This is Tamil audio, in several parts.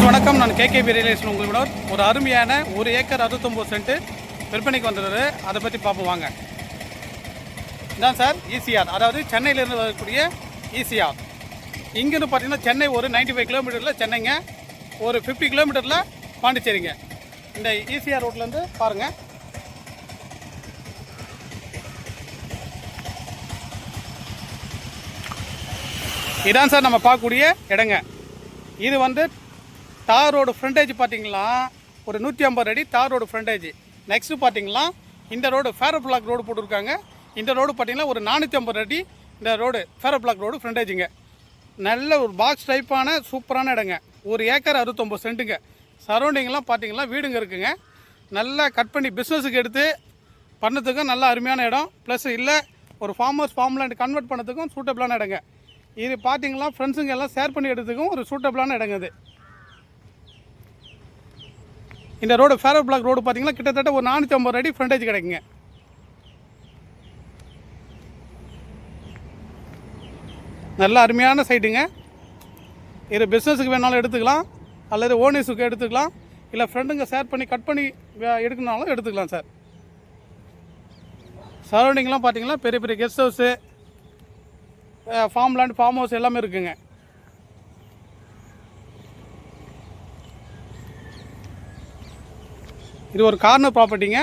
வணக்கம். நான் கேகேபி ரியலேஷன் உங்களோட ஒரு அருமையான 1 ஏக்கர் 69 சென்ட் விற்பனைக்கு வந்துடுறது. அதை பற்றி பார்ப்போம் வாங்க. இதான் சார் ஈசிஆர், அதாவது சென்னையிலேருந்து வரக்கூடிய ஈசிஆர். இங்கேருந்து பார்த்தீங்கன்னா சென்னை ஒரு 95 கிலோமீட்டரில் சென்னைங்க, ஒரு 50 கிலோமீட்டரில் பாண்டிச்சேரிங்க. இந்த ஈசிஆர் ரோட்லேருந்து பாருங்கள். இதான் சார் நம்ம பார்க்கக்கூடிய இடங்க. இது வந்து தார் ரோடு ஃப்ரண்டேஜ் பார்த்தீங்களா, ஒரு 150 அடி தார் ரோடு ஃப்ரண்டேஜ். நெக்ஸ்ட்டு பார்த்தீங்களா இந்த ரோடு ஃபேரோ பிளாக் ரோடு போட்டிருக்காங்க. இந்த ரோடு பார்த்தீங்கன்னா ஒரு 450 அடி இந்த ரோடு ஃபேரோ பிளாக் ரோடு ஃப்ரண்டேஜுங்க. நல்ல ஒரு பாக்ஸ் டைப்பான சூப்பரான இடங்க. 1 ஏக்கர் 69 சென்ட்டுங்க. சரௌண்டிங்லாம் பார்த்தீங்கன்னா வீடுங்க இருக்குங்க. நல்லா கட் பண்ணி பிஸ்னஸுக்கு எடுத்து பண்ணதுக்கும் நல்ல அருமையான இடம். ப்ளஸ் இல்லை ஒரு ஃபார்ம்லேண்ட் கன்வெர்ட் பண்ணதுக்கும் சூட்டபிளான இடங்க. இது பார்த்தீங்களா ஃப்ரெண்ட்ஸுங்க எல்லாம் ஷேர் பண்ணி எடுத்துக்கும் ஒரு சூட்டபிளான இடங்க இது. இந்த ரோடு ஃபேரோ பிளாக் ரோடு பார்த்தீங்கன்னா கிட்டத்தட்ட ஒரு 450 அடி ஃப்ரண்டேஜ் கிடைக்குங்க. நல்ல அருமையான சைட்டுங்க. இது பிஸ்னஸுக்கு வேணாலும் எடுத்துக்கலாம், அல்லது ஓனர்ஸுக்கு எடுத்துக்கலாம், இல்லை ஃப்ரெண்டுங்க ஷேர் பண்ணி கட் பண்ணி எடுக்கணுனாலும் எடுத்துக்கலாம் சார். சரௌண்டிங்லாம் பார்த்தீங்கன்னா பெரிய பெரிய கெஸ்ட் ஹவுஸு, ஃபார்ம் ஹவுஸ் எல்லாமே இருக்குங்க. இது ஒரு கார்னர் ப்ராப்பர்ட்டிங்க.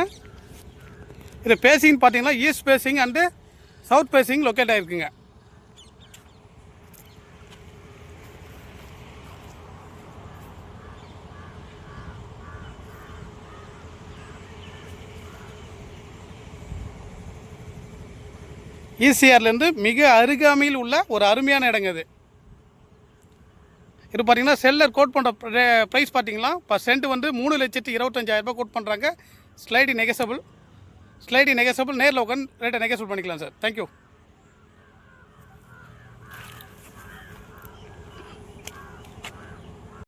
இது பேசிங் பார்த்தீங்கன்னா east facing and south facing locate ஆகிருக்குங்க. ஈசிஆர்லேருந்து மிக அருகாமையில் உள்ள ஒரு அருமையான இடங்க இது. இது பார்த்தீங்கன்னா செல்லர் கோட் பண்ணுற ப்ரைஸ் பார்த்தீங்களா இப்போ சென்ட் வந்து 3,25,000 கோட் பண்ணுறாங்க. ஸ்லைடி நெகசபிள் நேரில் உட்காந்து ரேட்டை நெகசபிள் பண்ணிக்கலாம் சார். தேங்க்யூ.